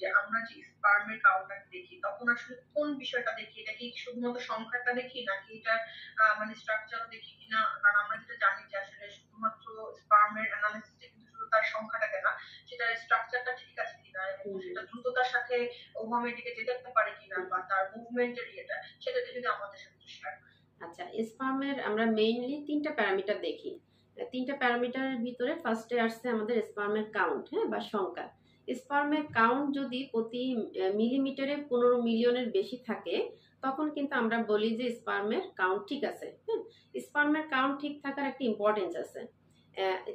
যে আমরা যে স্পার্মের কাউন্টটা দেখি তখন আসলে কোন বিষয়টা দেখি, এটা কি শুধুমাত্র সংখ্যাটা দেখি নাকি এটা মানে স্ট্রাকচার দেখি কিনা? কারণ আমরা যেটা জানি যে আসলে শুধুমাত্র স্পার্মের অ্যানালিসিসে কিন্তু শুধু তার সংখ্যাটাকে না, সেটা স্ট্রাকচারটা ঠিক আছে কিনা এবং সেটা দ্রুততার সাথে ওভামের দিকে যেতে পারে কিনা বা তার মুভমেন্টের ইয়েটা, সেটা যদি আমাদের সাথে একটু শেয়ার করেন। আচ্ছা, স্পার্মের আমরা মেইনলি তিনটা প্যারামিটার দেখি। তিনটা প্যারামিটারের ভিতরে ফার্স্টে আসছে আমাদের স্পার্মের কাউন্ট, হ্যাঁ, বা সংখ্যা। স্পার্মের কাউন্ট যদি প্রতি মিলিমিটারে 15 মিলিয়নের বেশি থাকে তখন কিন্তু আমরা বলি যে স্পার্মের কাউন্ট ঠিক আছে। হ্যাঁ, স্পার্মের কাউন্ট ঠিক থাকার একটা ইম্পর্টেন্স আছে।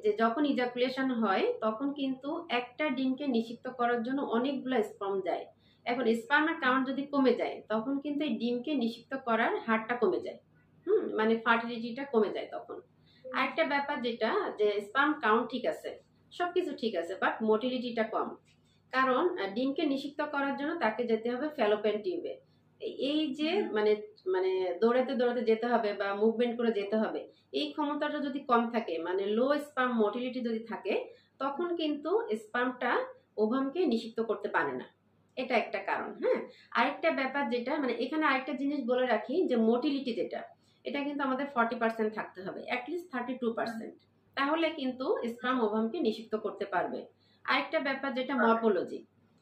যে যখন ইজাকুলেশন হয় তখন কিন্তু একটা ডিমকে নিষিক্ত করার জন্য অনেকগুলো স্পার্ম যায়। এখন স্পার্মের কাউন্ট যদি কমে যায় তখন কিন্তু এই ডিমকে নিষিক্ত করার হারটা কমে যায়। মানে ফার্টিলিটিটা কমে যায় তখন। আরেকটা ব্যাপার যেটা, যে স্পার্ম কাউন্ট ঠিক আছে, সবকিছু ঠিক আছে, বাট মোটিলিটিটা কম। কারণ ডিমকে নিষিক্ত করার জন্য তাকে যেতে হবে ফ্যালোপিয়ান টিউবে। এই যে মানে মানে দৌড়াতে দৌড়াতে যেতে হবে বা মুভমেন্ট করে যেতে হবে, এই ক্ষমতাটা যদি কম থাকে, মানে লো স্পার্ম মোটিলিটি যদি থাকে, তখন কিন্তু স্পার্মটা ওভামকে নিষিক্ত করতে পারে না। এটা একটা কারণ। হ্যাঁ, আরেকটা ব্যাপার যেটা, মানে এখানে আরেকটা জিনিস বলে রাখি যে মোটিলিটি যেটা, এটা কিন্তু আমাদের 40% থাকতে হবে, অ্যাটলিস্ট 32%, তাহলে কিন্তু স্পার্ম ওভামকে নিষিক্ত করতে পারবে। আরেকটা ব্যাপার যেটা মরফোলজি,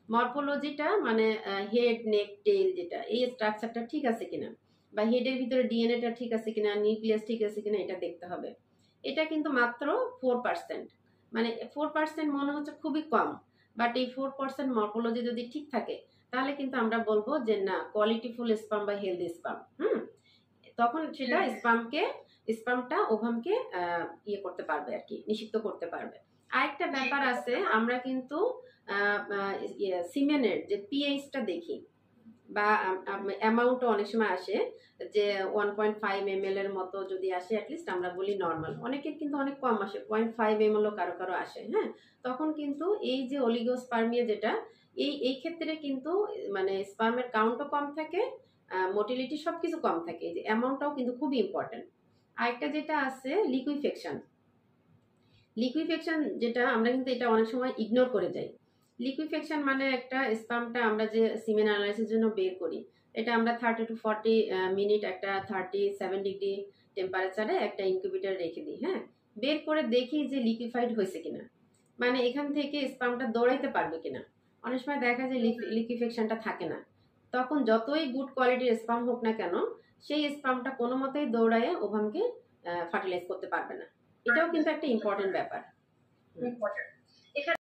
মরফোলজিটা মানে হেড নেক টেইল যেটা, এই স্ট্রাকচারটা ঠিক আছে কিনা, বা হেডের ভিতরে ডিএনএটা ঠিক আছে কিনা, নিউক্লিয়াস ঠিক আছে কিনা, এটা দেখতে হবে। এটা কিন্তু মাত্র 4%। মানে 4% মনে হচ্ছে খুবই কম, বাট এই 4% মরফোলজি যদি ঠিক থাকে তাহলে কিন্তু আমরা বলবো যে না, কোয়ালিটিফুল স্পার্ম বা হেলদি স্পার্ম। তখন সেটা স্পার্মটা ওভামকে ইয়ে করতে পারবে আর কি, নিষিক্ত করতে পারবে। আরেকটা ব্যাপার আছে, আমরা কিন্তু সিমেনের যে পিএইচটা দেখি, বা অ্যামাউন্টও অনেক সময় আসে যে 1.5 ml এর মতো যদি আসে, অ্যাটলিস্ট আমরা বলি নর্মাল। অনেকের কিন্তু অনেক কম আসে, 0.5 ml কারো কারো আসে। হ্যাঁ, তখন কিন্তু এই যে অলিগোস্পার্মিয়া যেটা, এই ক্ষেত্রে কিন্তু মানে স্পার্মের কাউন্টও কম থাকে, মোটিলিটি সবকিছু কম থাকে, এই যে অ্যামাউন্টটাও কিন্তু খুব ইম্পর্টেন্ট। আরেকটা যেটা আছে লিকুইফেকশন। লিকুইফেকশন যেটা আমরা কিন্তু এটা অনেক সময় ইগনোর করে যাই। লিকুইফেকশন মানে একটা স্পার্মটা আমরা যে সিমেন অ্যানালাইসিসের জন্য বের করি, এটা আমরা 30 to 40 মিনিট একটা 37 ডিগ্রি টেম্পারেচারে একটা ইনকিউবেটরে রেখে দিই। হ্যাঁ, বের করে দেখি যে লিকুইফাইড হয়েছে কিনা, মানে এখান থেকে স্পার্মটা দৌড়াইতে পারবে কিনা। অনেক সময় দেখা যায় লিকুইফেকশনটা থাকে না, তখন যতই গুড কোয়ালিটির স্পার্ম হোক না কেন, সেই স্পার্মটা কোনো মতেই দৌড়ায় ওভামকে ফার্টিলাইজ করতে পারবে না। এটাও কিন্তু একটা ইম্পর্টেন্ট ব্যাপার।